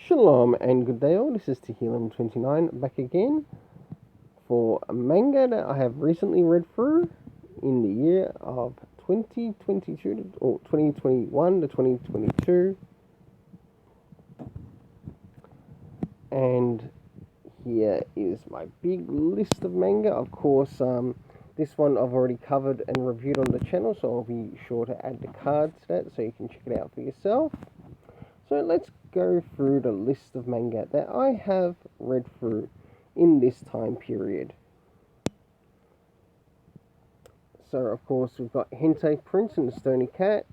Shalom and good day all, this is Tehillim29 back again for a manga that I have recently read through in the year of 2022 or 2021 to 2022, and here is my big list of manga. Of course, this one I've already covered and reviewed on the channel, so I'll be sure to add the card to that so you can check it out for yourself. So let's go through the list of manga that I have read through in this time period. So of course we've got Hentai Prince and the Stony Cat.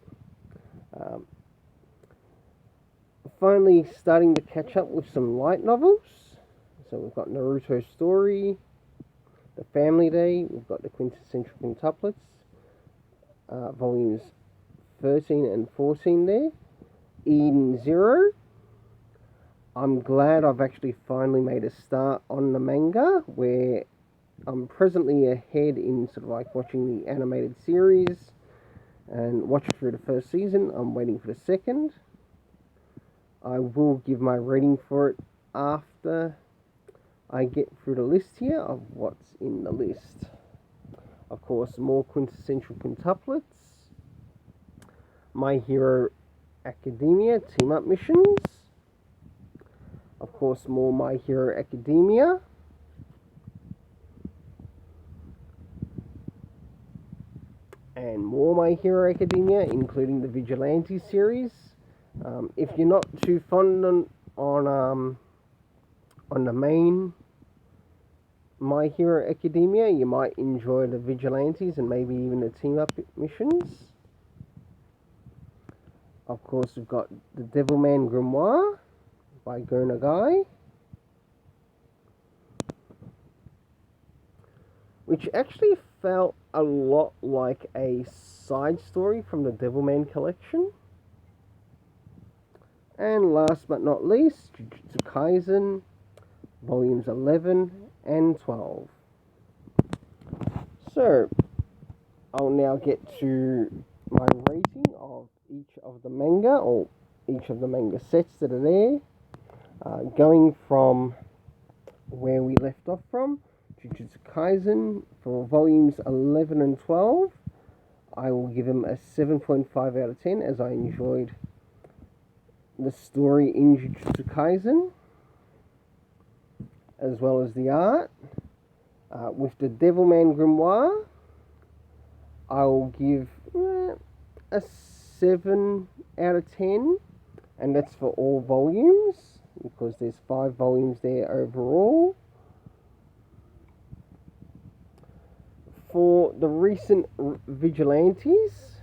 Finally starting to catch up with some light novels. So we've got Naruto Story, The Family Day, we've got the Quintessential Quintuplets, volumes 13 and 14 there. Eden Zero. I'm glad I've actually finally made a start on the manga, where I'm presently ahead in sort of like watching the animated series and watching through the first season. I'm waiting for the second. I will give my rating for it after I get through the list here of what's in the list. Of course, more Quintessential Quintuplets, My Hero Academia team-up missions. Of course, more My Hero Academia. And more My Hero Academia, including the Vigilante series. If you're not too fond on the main My Hero Academia, you might enjoy the Vigilantes and maybe even the team-up missions. Of course, we've got The Devilman Grimoire by Go Nagai, which actually felt a lot like a side story from the Devilman collection. And last but not least, Jujutsu Kaisen, volumes 11 and 12. So, I'll now get to my rating of each of the manga, or each of the manga sets that are there. Going from where we left off from, Jujutsu Kaisen, for volumes 11 and 12, I will give them a 7.5 out of 10, as I enjoyed the story in Jujutsu Kaisen, as well as the art. With the Devilman Grimoire, I will give a 7 out of 10, and that's for all volumes, because there's 5 volumes there overall. For the recent Vigilantes,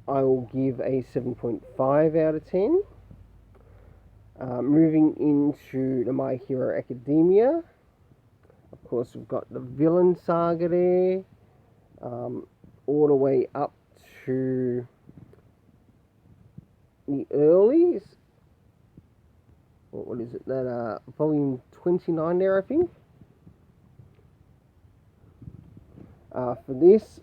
I will give a 7.5 out of 10. Moving into the My Hero Academia, of course we've got the Villain Saga there, all the way up to the earlies. What is it? That volume 29 there, I think. For this,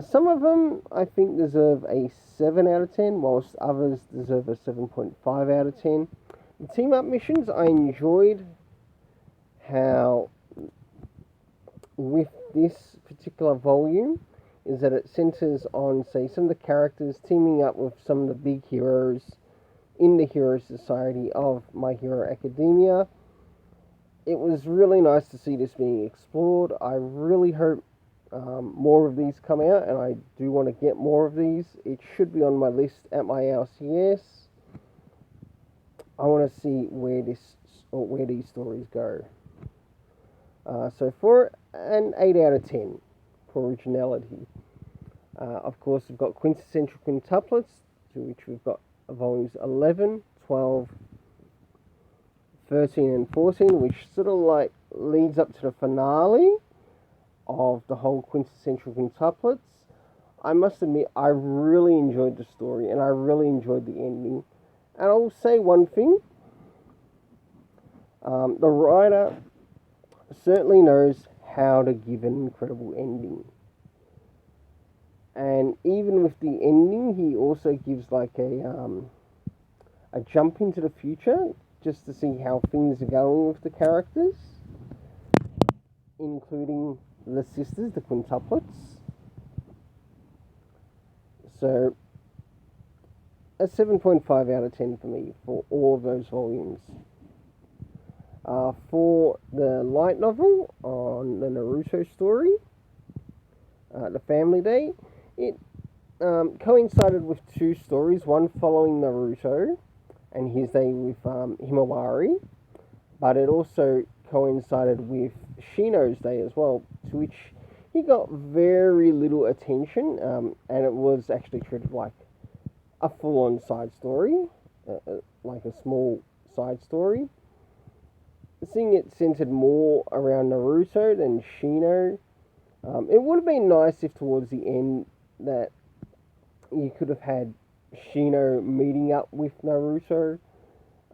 some of them I think deserve a 7 out of 10, whilst others deserve a 7.5 out of 10. The team-up missions, I enjoyed how with this particular volume is that it centers on, say, some of the characters teaming up with some of the big heroes in the hero society of My Hero Academia. It was really nice to see this being explored. I really hope more of these come out, and I do want to get more of these. It should be on my list at my LCS. I want to see where these stories go. So for an 8 out of 10 for originality. Of course, we've got Quintessential Quintuplets, to which we've got volumes 11, 12, 13 and 14, which sort of like leads up to the finale of the whole Quintessential Quintuplets. I must admit, I really enjoyed the story, and I really enjoyed the ending. And I'll say one thing, the writer certainly knows how to give an incredible ending. And even with the ending, he also gives like a a jump into the future just to see how things are going with the characters, including the sisters, the quintuplets. So, a 7.5 out of 10 for me for all of those volumes. For the light novel on the Naruto story, The Family Day, it coincided with two stories, one following Naruto and his day with Himawari, but it also coincided with Shino's day as well, to which he got very little attention, and it was actually treated like a full-on side story, like a small side story. Seeing it centered more around Naruto than Shino, it would have been nice if towards the end that you could have had Shino meeting up with Naruto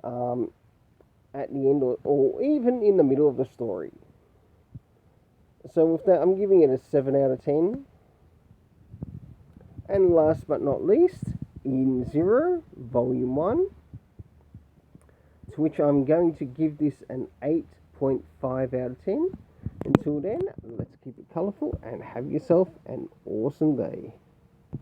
at the end, or even in the middle of the story. So with that, I'm giving it a 7 out of 10. And last but not least, In Zero, Volume 1, to which I'm going to give this an 8.5 out of 10. Until then, let's keep it colourful and have yourself an awesome day.